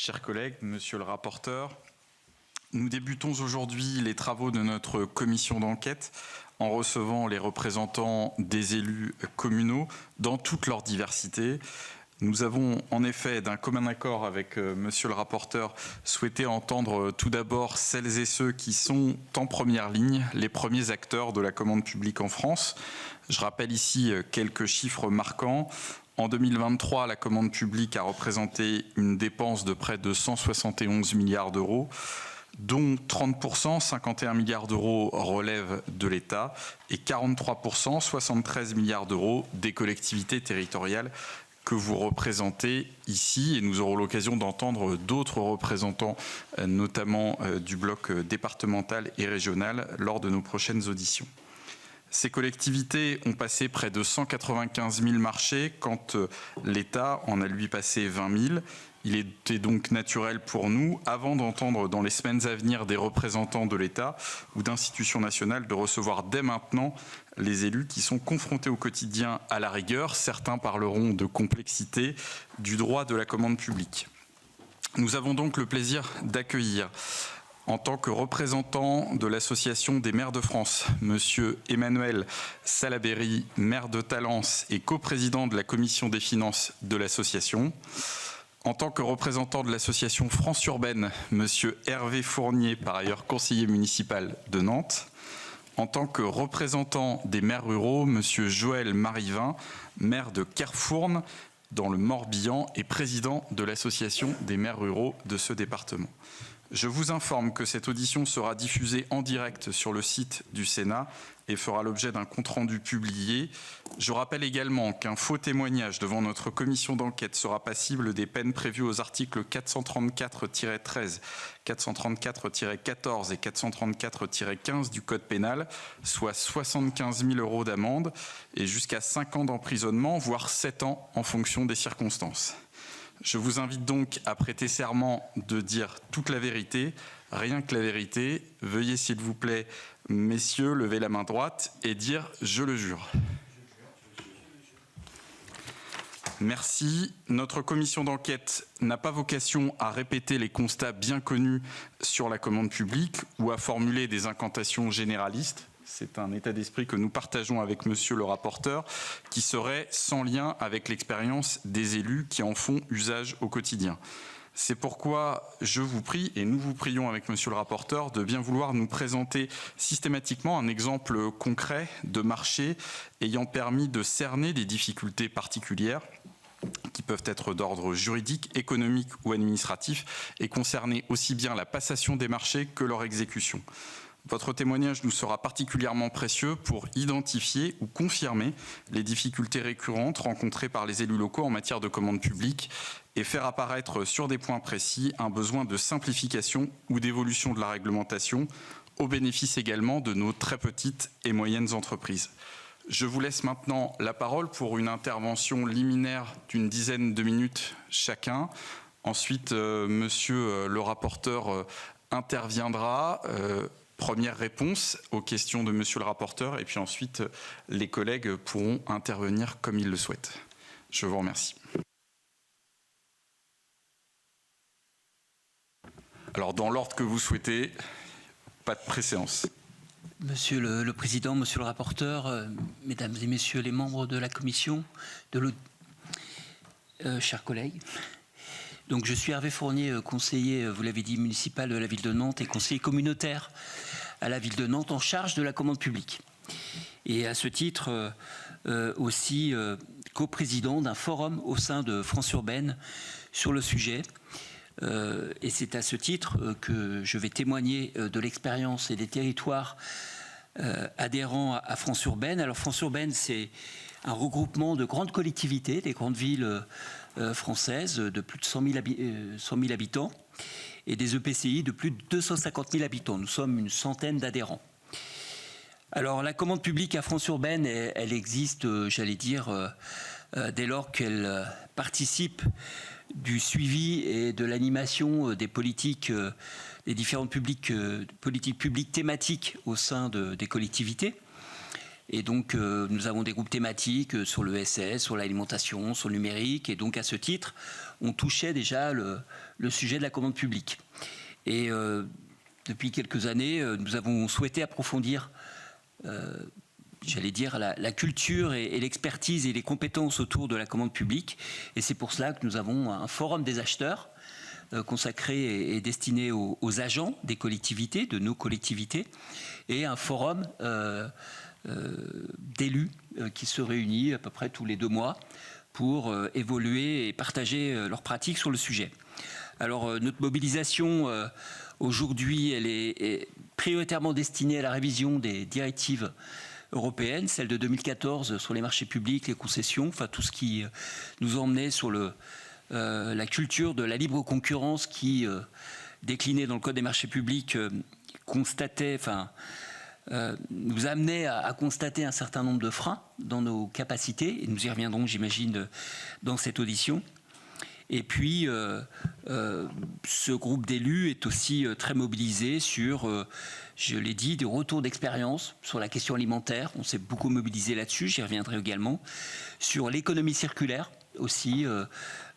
Chers collègues, monsieur le rapporteur, nous débutons aujourd'hui les travaux de notre commission d'enquête en recevant les représentants des élus communaux dans toute leur diversité. Nous avons en effet, d'un commun accord avec monsieur le rapporteur, souhaité entendre tout d'abord celles et ceux qui sont en première ligne, les premiers acteurs de la commande publique en France. Je rappelle ici quelques chiffres marquants. En 2023, la commande publique a représenté une dépense de près de 171 milliards d'euros, dont 30%, 51 milliards d'euros relèvent de l'État et 43%, 73 milliards d'euros des collectivités territoriales que vous représentez ici. Et nous aurons l'occasion d'entendre d'autres représentants, notamment du bloc départemental et régional, lors de nos prochaines auditions. Ces collectivités ont passé près de 195 000 marchés quand l'État en a lui passé 20 000. Il était donc naturel pour nous, avant d'entendre dans les semaines à venir des représentants de l'État ou d'institutions nationales, de recevoir dès maintenant les élus qui sont confrontés au quotidien à la rigueur. Certains parleront de complexité du droit de la commande publique. Nous avons donc le plaisir d'accueillir, en tant que représentant de l'Association des maires de France, monsieur Emmanuel Salaberry, maire de Talence et coprésident de la commission des finances de l'association. En tant que représentant de l'association France Urbaine, monsieur Hervé Fournier, par ailleurs conseiller municipal de Nantes. En tant que représentant des maires ruraux, monsieur Joël Marivin, maire de Kerfourne, dans le Morbihan et président de l'association des maires ruraux de ce département. Je vous informe que cette audition sera diffusée en direct sur le site du Sénat et fera l'objet d'un compte-rendu publié. Je rappelle également qu'un faux témoignage devant notre commission d'enquête sera passible des peines prévues aux articles 434-13, 434-14 et 434-15 du Code pénal, soit 75 000 € d'amende et jusqu'à 5 ans d'emprisonnement, voire 7 ans en fonction des circonstances. Je vous invite donc à prêter serment de dire toute la vérité, rien que la vérité. Veuillez s'il vous plaît, messieurs, lever la main droite et dire « je le jure ». Merci. Notre commission d'enquête n'a pas vocation à répéter les constats bien connus sur la commande publique ou à formuler des incantations généralistes. C'est un état d'esprit que nous partageons avec monsieur le rapporteur, qui serait sans lien avec l'expérience des élus qui en font usage au quotidien. C'est pourquoi je vous prie, et nous vous prions avec monsieur le rapporteur, de bien vouloir nous présenter systématiquement un exemple concret de marché ayant permis de cerner des difficultés particulières qui peuvent être d'ordre juridique, économique ou administratif et concerner aussi bien la passation des marchés que leur exécution. Votre témoignage nous sera particulièrement précieux pour identifier ou confirmer les difficultés récurrentes rencontrées par les élus locaux en matière de commande publique et faire apparaître sur des points précis un besoin de simplification ou d'évolution de la réglementation, au bénéfice également de nos très petites et moyennes entreprises. Je vous laisse maintenant la parole pour une intervention liminaire d'une dizaine de minutes chacun. Ensuite, monsieur le rapporteur interviendra. Première réponse aux questions de monsieur le rapporteur et puis ensuite les collègues pourront intervenir comme ils le souhaitent. Je vous remercie. Alors dans l'ordre que vous souhaitez, pas de préséance. Monsieur le Président, Monsieur le rapporteur, Mesdames et Messieurs les membres de la Commission, chers collègues. Donc je suis Hervé Fournier, conseiller, vous l'avez dit, municipal de la ville de Nantes et conseiller communautaire à la ville de Nantes en charge de la commande publique. Et à ce titre, aussi coprésident d'un forum au sein de France Urbaine sur le sujet. Et c'est à ce titre que je vais témoigner de l'expérience et des territoires adhérents à France Urbaine. Alors France Urbaine, c'est un regroupement de grandes collectivités, des grandes villes françaises de plus de 100 000 habitants et des EPCI de plus de 250 000 habitants. Nous sommes une centaine d'adhérents. Alors la commande publique à France Urbaine, elle existe, j'allais dire, dès lors qu'elle participe du suivi et de l'animation des politiques, des différentes politiques publiques thématiques au sein des collectivités. Et donc, nous avons des groupes thématiques sur le SS, sur l'alimentation, sur le numérique. Et donc, à ce titre, on touchait déjà le sujet de la commande publique. Et depuis quelques années, nous avons souhaité approfondir, j'allais dire, la culture et l'expertise et les compétences autour de la commande publique. Et c'est pour cela que nous avons un forum des acheteurs consacré et destiné aux agents des collectivités, de nos collectivités, et un forum d'élus qui se réunit à peu près tous les 2 mois pour évoluer et partager leurs pratiques sur le sujet. Alors notre mobilisation aujourd'hui, elle est prioritairement destinée à la révision des directives européennes, celle de 2014 sur les marchés publics, les concessions, enfin tout ce qui nous emmenait sur la culture de la libre concurrence qui, déclinée dans le Code des marchés publics, nous amenait à constater un certain nombre de freins dans nos capacités, et nous y reviendrons, j'imagine, dans cette audition. Et puis, ce groupe d'élus est aussi très mobilisé sur, je l'ai dit, des retours d'expérience sur la question alimentaire. On s'est beaucoup mobilisé là-dessus, j'y reviendrai également. Sur l'économie circulaire aussi,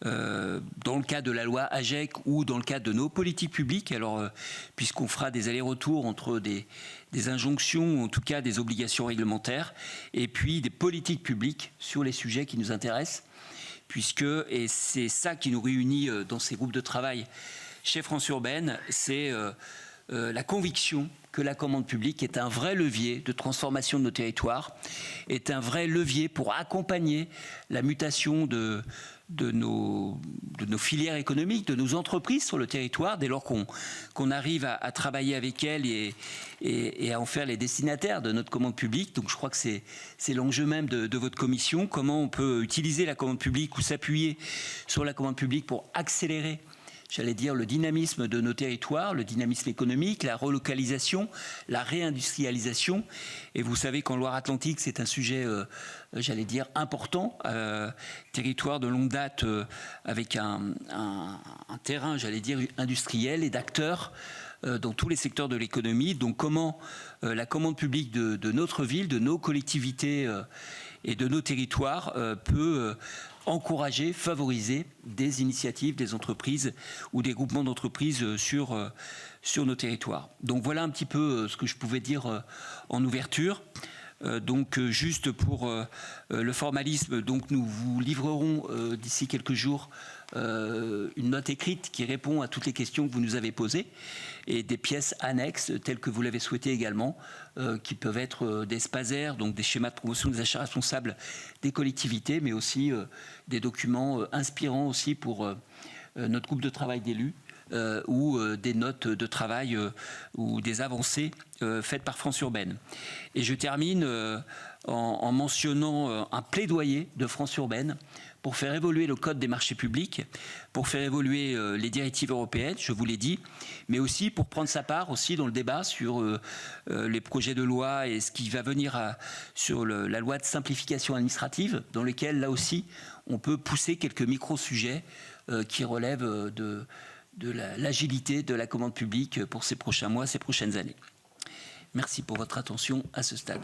dans le cadre de la loi AGEC ou dans le cadre de nos politiques publiques. Alors, puisqu'on fera des allers-retours entre des injonctions, ou en tout cas des obligations réglementaires, et puis des politiques publiques sur les sujets qui nous intéressent. Puisque, et c'est ça qui nous réunit dans ces groupes de travail chez France Urbaine, c'est la conviction que la commande publique est un vrai levier de transformation de nos territoires, est un vrai levier pour accompagner la mutation de nos filières économiques, de nos entreprises sur le territoire, dès lors qu'on arrive à travailler avec elles et à en faire les destinataires de notre commande publique. Donc je crois que c'est l'enjeu même de votre commission, comment on peut utiliser la commande publique ou s'appuyer sur la commande publique pour accélérer, j'allais dire, le dynamisme de nos territoires, le dynamisme économique, la relocalisation, la réindustrialisation. Et vous savez qu'en Loire-Atlantique, c'est un sujet, j'allais dire, important, territoire de longue date avec un terrain, j'allais dire, industriel et d'acteurs dans tous les secteurs de l'économie. Donc comment la commande publique de notre ville, de nos collectivités et de nos territoires peut encourager, favoriser des initiatives, des entreprises ou des groupements d'entreprises sur nos territoires. Donc voilà un petit peu ce que je pouvais dire en ouverture. Donc juste pour le formalisme, donc nous vous livrerons d'ici quelques jours une note écrite qui répond à toutes les questions que vous nous avez posées et des pièces annexes telles que vous l'avez souhaité également, qui peuvent être des SPASER, donc des schémas de promotion des achats responsables des collectivités, mais aussi des documents inspirants aussi pour notre groupe de travail d'élus, ou des notes de travail ou des avancées faites par France Urbaine. Et je termine en mentionnant un plaidoyer de France Urbaine pour faire évoluer le Code des marchés publics, pour faire évoluer les directives européennes, je vous l'ai dit, mais aussi pour prendre sa part aussi dans le débat sur les projets de loi et ce qui va venir sur la loi de simplification administrative, dans lequel, là aussi, on peut pousser quelques micro-sujets qui relèvent de l'agilité de la commande publique pour ces prochains mois, ces prochaines années. Merci pour votre attention à ce stade.